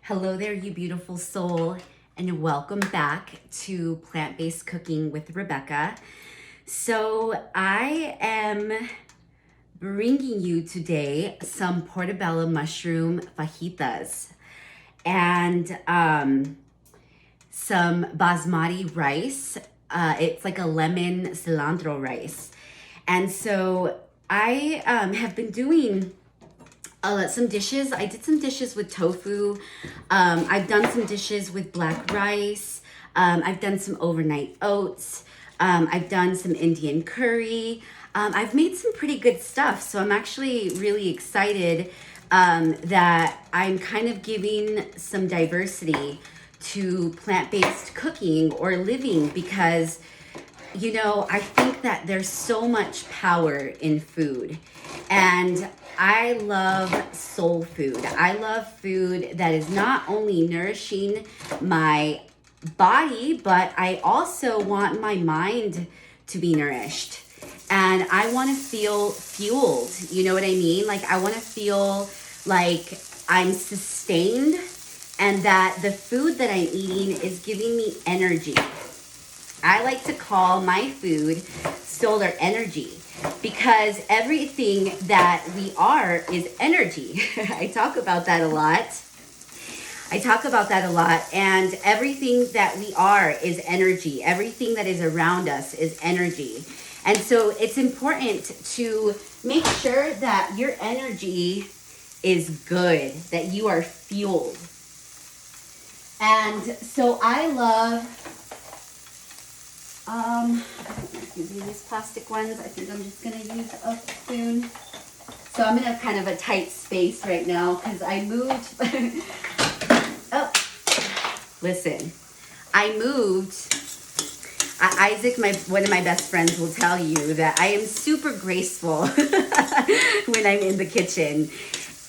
Hello there, you beautiful soul, and welcome back to Plant-Based Cooking with Rebecca. So I am bringing you today some portobello mushroom fajitas and some basmati rice. It's like a lemon cilantro rice. And so I have been doing some dishes. I did some dishes with tofu. I've done some dishes with black rice. I've done some overnight oats. I've done some Indian curry. I've made some pretty good stuff. So I'm actually really excited that I'm kind of giving some diversity to plant-based cooking or living because, you know, I think that there's so much power in food. And I love soul food. I love food that is not only nourishing my body, but I also want my mind to be nourished. And I want to feel fueled. You know what I mean? Like, I want to feel like I'm sustained and that the food that I'm eating is giving me energy. I like to call my food solar energy because everything that we are is energy. I talk about that a lot. And everything that we are is energy. Everything that is around us is energy. And so it's important to make sure that your energy is good, that you are fueled. And so I love using these plastic ones. I think I'm just gonna use a spoon. So I'm in a kind of a tight space right now because I moved. Oh, listen, I moved. Isaac, one of my best friends, will tell you that I am super graceful when I'm in the kitchen.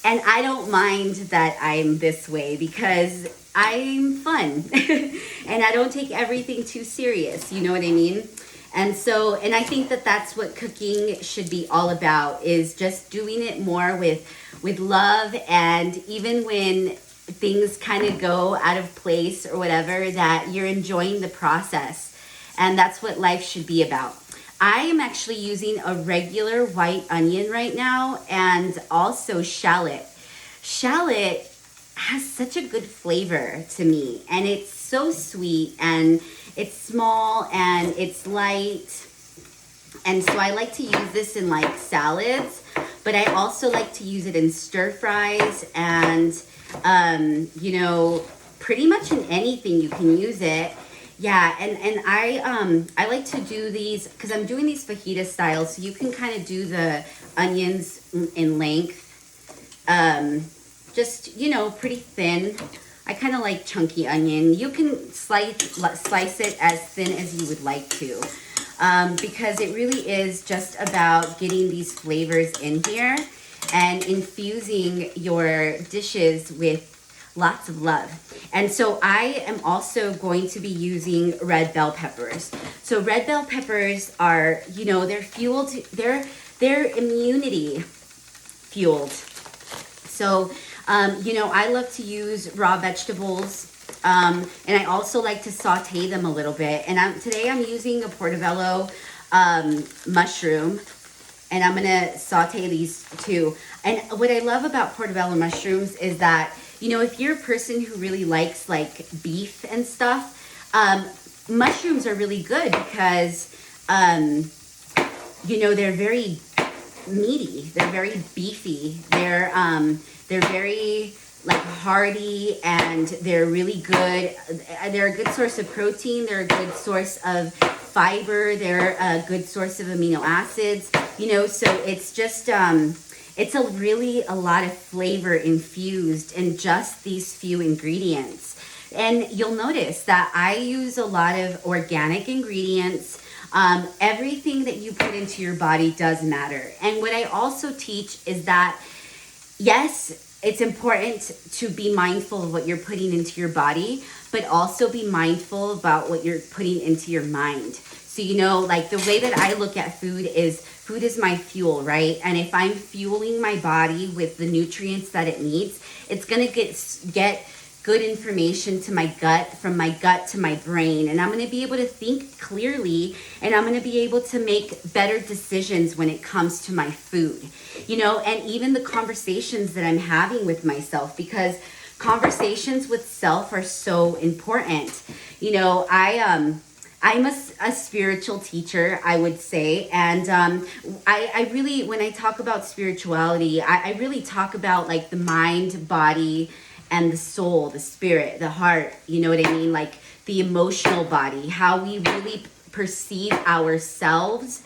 And I don't mind that I'm this way because I'm fun and I don't take everything too serious. You know what I mean? And I think that that's what cooking should be all about, is just doing it more with love. And even when things kind of go out of place or whatever, that you're enjoying the process. And that's what life should be about. I am actually using a regular white onion right now and also shallot. Shallot has such a good flavor to me, and it's so sweet, and it's small, and it's light. And so I like to use this in like salads, but I also like to use it in stir fries and, you know, pretty much in anything you can use it. Yeah, and I like to do these because I'm doing these fajita style, so you can kind of do the onions in length. Just, you know, pretty thin. I kind of like chunky onion. You can slice it as thin as you would like to, because it really is just about getting these flavors in here and infusing your dishes with lots of love. And so I am also going to be using red bell peppers. So red bell peppers are, you know, they're fueled, they're immunity fueled. So, you know, I love to use raw vegetables, and I also like to saute them a little bit. And today I'm using a portabello mushroom, and I'm gonna saute these too. And what I love about portabello mushrooms is that, you know, if you're a person who really likes like beef and stuff, mushrooms are really good because, you know, they're very meaty, they're very beefy, they're very like hearty, and they're really good. They're a good source of protein, they're a good source of fiber, they're a good source of amino acids, you know, so it's just it's a lot of flavor infused in just these few ingredients. And you'll notice that I use a lot of organic ingredients. Everything that you put into your body does matter. And what I also teach is that, yes, it's important to be mindful of what you're putting into your body, but also be mindful about what you're putting into your mind. So, you know, like the way that I look at food is my fuel, right? And if I'm fueling my body with the nutrients that it needs, it's going to get good information to my gut, from my gut to my brain, and I'm going to be able to think clearly, and I'm going to be able to make better decisions when it comes to my food, you know, and even the conversations that I'm having with myself, because conversations with self are so important. You know, I'm a spiritual teacher, I would say. And I really, when I talk about spirituality, I really talk about like the mind, body, and the soul, the spirit, the heart, you know what I mean? Like the emotional body, how we really perceive ourselves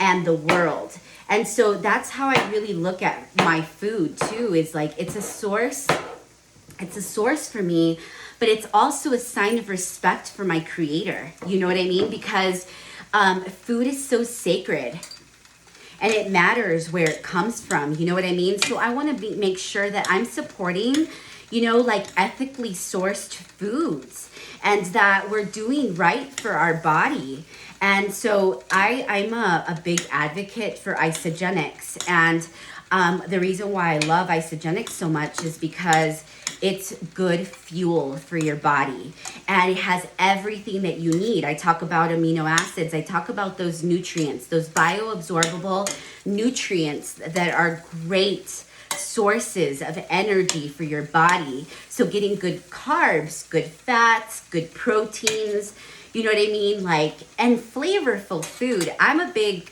and the world. And so that's how I really look at my food too, is like it's a source for me, but it's also a sign of respect for my creator. You know what I mean? Because food is so sacred and it matters where it comes from. You know what I mean? So I want to make sure that I'm supporting, you know, like ethically sourced foods, and that we're doing right for our body. And so I'm a big advocate for isogenics. And the reason why I love isogenics so much is because it's good fuel for your body, and it has everything that you need. I talk about amino acids. I talk about those nutrients, those bioabsorbable nutrients that are great sources of energy for your body. So getting good carbs, good fats, good proteins, you know what I mean? like, and flavorful food. I'm a big,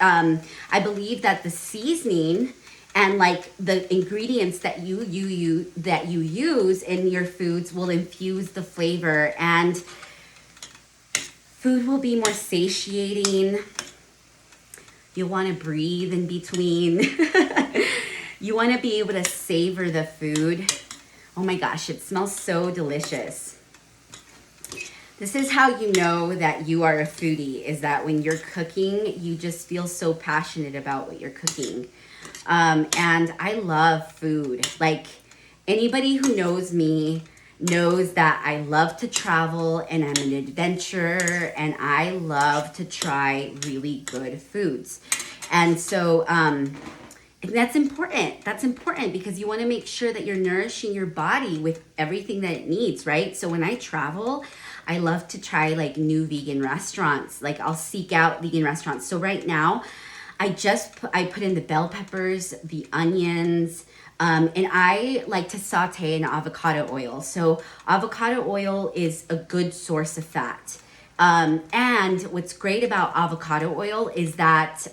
I believe that the seasoning and like the ingredients that you use in your foods will infuse the flavor, and food will be more satiating. You'll want to breathe in between. You want to be able to savor the food. Oh my gosh, it smells so delicious. This is how you know that you are a foodie, is that when you're cooking, you just feel so passionate about what you're cooking. And I love food. Like, anybody who knows me knows that I love to travel and I'm an adventurer, and I love to try really good foods. And so that's important. That's important because you want to make sure that you're nourishing your body with everything that it needs, right? So when I travel, I love to try like new vegan restaurants. Like, I'll seek out vegan restaurants. So right now, I put in the bell peppers, the onions, and I like to saute in avocado oil. So avocado oil is a good source of fat. And what's great about avocado oil is that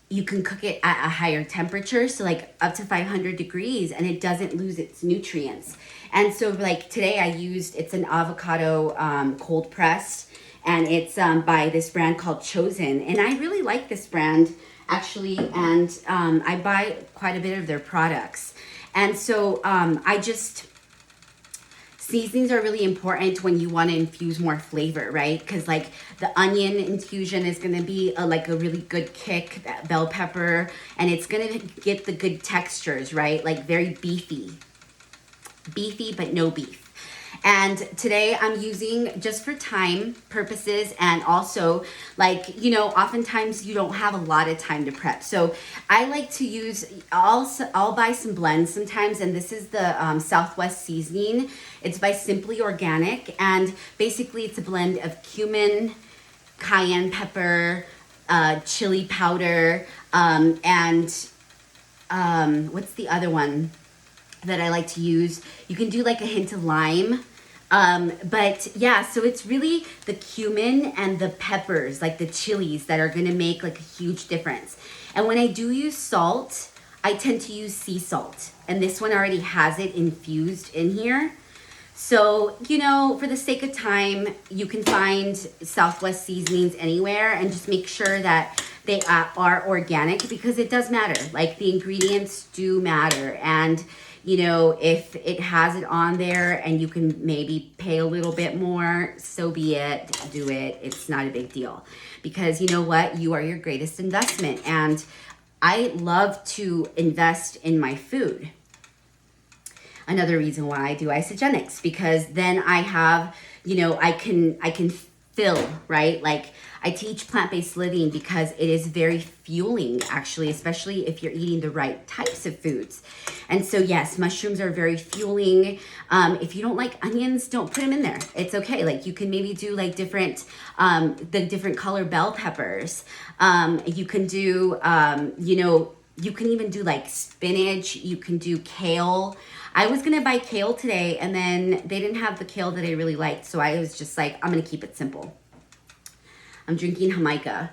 you can cook it at a higher temperature, so like up to 500 degrees, and it doesn't lose its nutrients. And so like today it's an avocado cold pressed, and it's by this brand called Chosen. And I really like this brand, actually, and I buy quite a bit of their products. And so seasonings are really important when you want to infuse more flavor, right? Because like the onion infusion is going to be a really good kick, that bell pepper, and it's going to get the good textures, right? Like very beefy but no beef. And today I'm using, just for time purposes, and also like, you know, oftentimes you don't have a lot of time to prep. So I like to use, I'll buy some blends sometimes, and this is the Southwest seasoning. It's by Simply Organic, and basically it's a blend of cumin, cayenne pepper, chili powder, and what's the other one that I like to use? You can do like a hint of lime. But yeah, so it's really the cumin and the peppers, like the chilies, that are gonna make like a huge difference. And when I do use salt, I tend to use sea salt. And this one already has it infused in here. So, you know, for the sake of time, you can find Southwest seasonings anywhere, and just make sure that they are organic, because it does matter. Like, the ingredients do matter. And you know, if it has it on there and you can maybe pay a little bit more, so be it, do it. It's not a big deal, because you know what? You are your greatest investment. And I love to invest in my food. Another reason why I do isogenics, because then I have, you know, I can fill, right? Like I teach plant-based living because it is very fueling, actually, especially if you're eating the right types of foods. And so yes, mushrooms are very fueling. If you don't like onions, don't put them in there. It's okay. Like you can maybe do like different, the different color bell peppers. You can do, you know, you can even do like spinach. You can do kale. I was going to buy kale today and then they didn't have the kale that I really liked. So I was just like, I'm going to keep it simple. I'm drinking Jamaica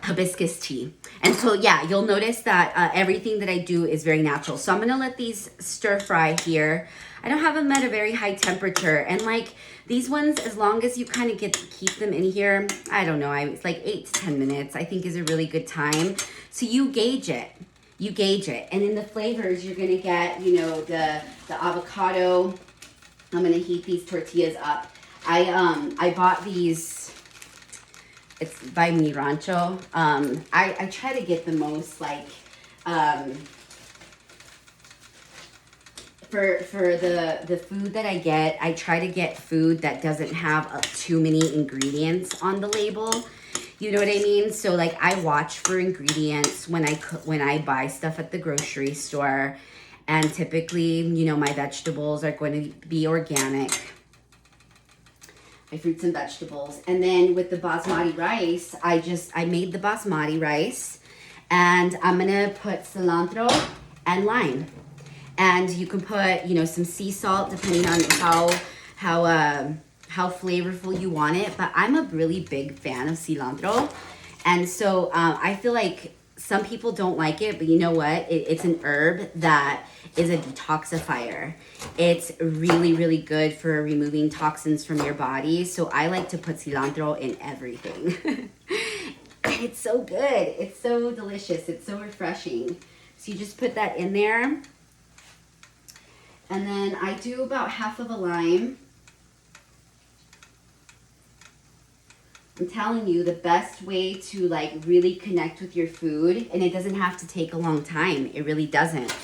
hibiscus tea. And so, yeah, you'll notice that everything that I do is very natural. So I'm going to let these stir fry here. I don't have them at a very high temperature. And like these ones, as long as you kind of keep them in here, I don't know, it's like 8 to 10 minutes, I think is a really good time. So you gauge it. You gauge it. And in the flavors, you're going to get, you know, the avocado. I'm going to heat these tortillas up. I bought these, it's by Mi Rancho. I try to get the most like, for the food that I get, I try to get food that doesn't have too many ingredients on the label. You know what I mean? So like I watch for ingredients when I buy stuff at the grocery store, and typically, you know, my vegetables are going to be organic. My fruits and vegetables. And then with the basmati rice, I made the basmati rice, and I'm gonna put cilantro and lime. And you can put, you know, some sea salt depending on how flavorful you want it. But I'm a really big fan of cilantro. And so I feel like some people don't like it, but you know what? It's an herb that is a detoxifier. It's really, really good for removing toxins from your body. So I like to put cilantro in everything. It's so good. It's so delicious. It's so refreshing. So you just put that in there. And then I do about half of a lime. I'm telling you, the best way to like really connect with your food, and it doesn't have to take a long time. It really doesn't.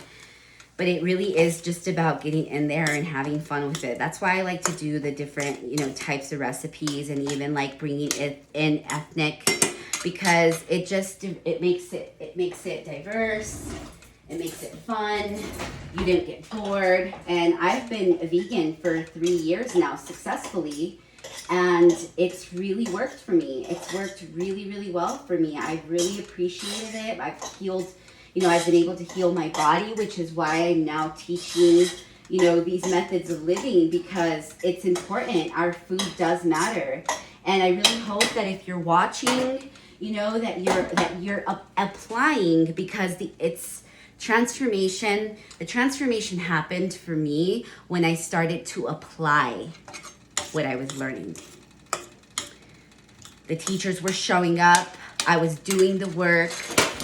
But it really is just about getting in there and having fun with it. That's why I like to do the different, you know, types of recipes, and even like bringing it in ethnic, because it makes it diverse. It makes it fun. You didn't get bored. And I've been a vegan for 3 years now successfully. And it's really worked for me. It's worked really, really well for me. I've really appreciated it. I've healed, you know, I've been able to heal my body, which is why I'm now teaching, you know, these methods of living, because it's important. Our food does matter. And I really hope that if you're watching, you know, that you're applying, because the transformation happened for me when I started to apply what I was learning. The teachers were showing up. I was doing the work.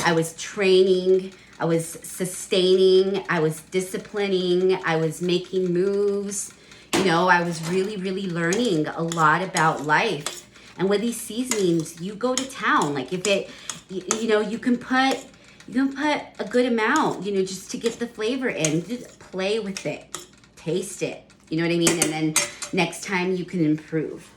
I was training. I was sustaining. I was disciplining. I was making moves. You know, I was really, really learning a lot about life. And with these seasonings, you go to town. Like if it, you know, you can put a good amount, you know, just to get the flavor in. Just play with it. Taste it. You know what I mean? And then next time you can improve.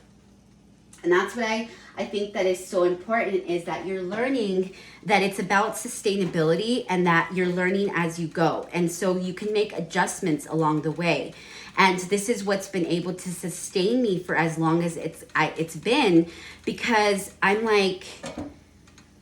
And that's what I think that is so important, is that you're learning that it's about sustainability, and that you're learning as you go. And so you can make adjustments along the way. And this is what's been able to sustain me for as long as it's been, because I'm like,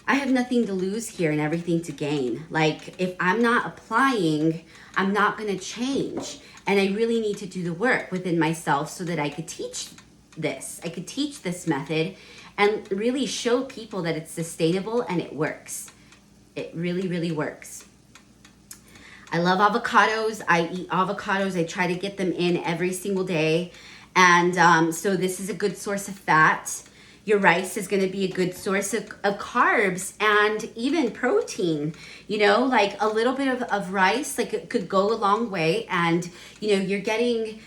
I have nothing to lose here and everything to gain. Like if I'm not applying, I'm not going to change. And I really need to do the work within myself so that I could teach this. I could teach this method and really show people that it's sustainable and it works. It really, really works. I love avocados. I eat avocados. I try to get them in every single day. And so this is a good source of fat. Your rice is going to be a good source of carbs and even protein. You know, like a little bit of rice, like it could go a long way. And, you know, you're getting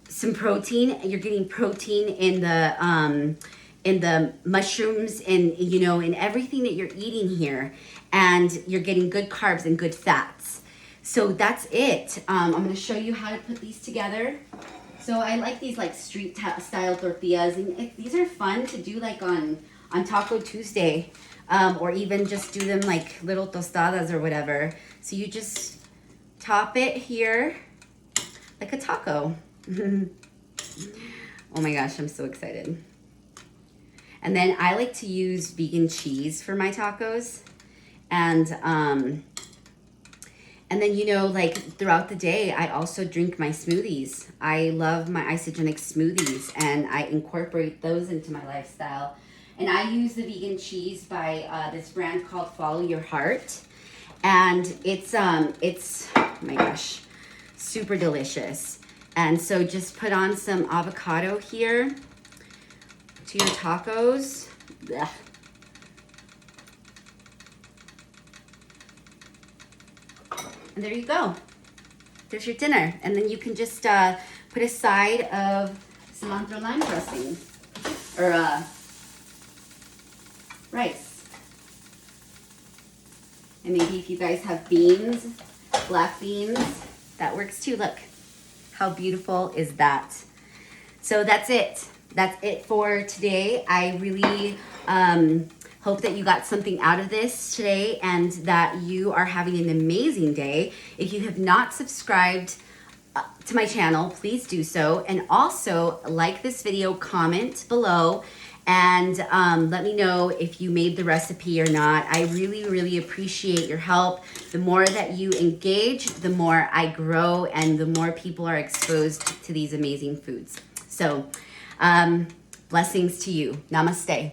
some protein. You're getting protein in the mushrooms, and, you know, in everything that you're eating here. And you're getting good carbs and good fats. So that's it. I'm going to show you how to put these together. So I like these like street style tortillas, and these are fun to do like on Taco Tuesday, or even just do them like little tostadas or whatever. So you just top it here like a taco. Oh my gosh, I'm so excited. And then I like to use vegan cheese for my tacos. And then, you know, like throughout the day, I also drink my smoothies. I love my isogenic smoothies, and I incorporate those into my lifestyle. And I use the vegan cheese by this brand called Follow Your Heart. And it's oh my gosh, super delicious. And so just put on some avocado here to your tacos. Ugh. And there you go. There's your dinner. And then you can just put a side of cilantro lime dressing or rice. And maybe if you guys have beans, black beans, that works too. Look, how beautiful is that? So that's it. That's it for today. I really hope that you got something out of this today and that you are having an amazing day. If you have not subscribed to my channel, please do so. And also like this video, comment below, and let me know if you made the recipe or not. I really, really appreciate your help. The more that you engage, the more I grow and the more people are exposed to these amazing foods. So blessings to you. Namaste.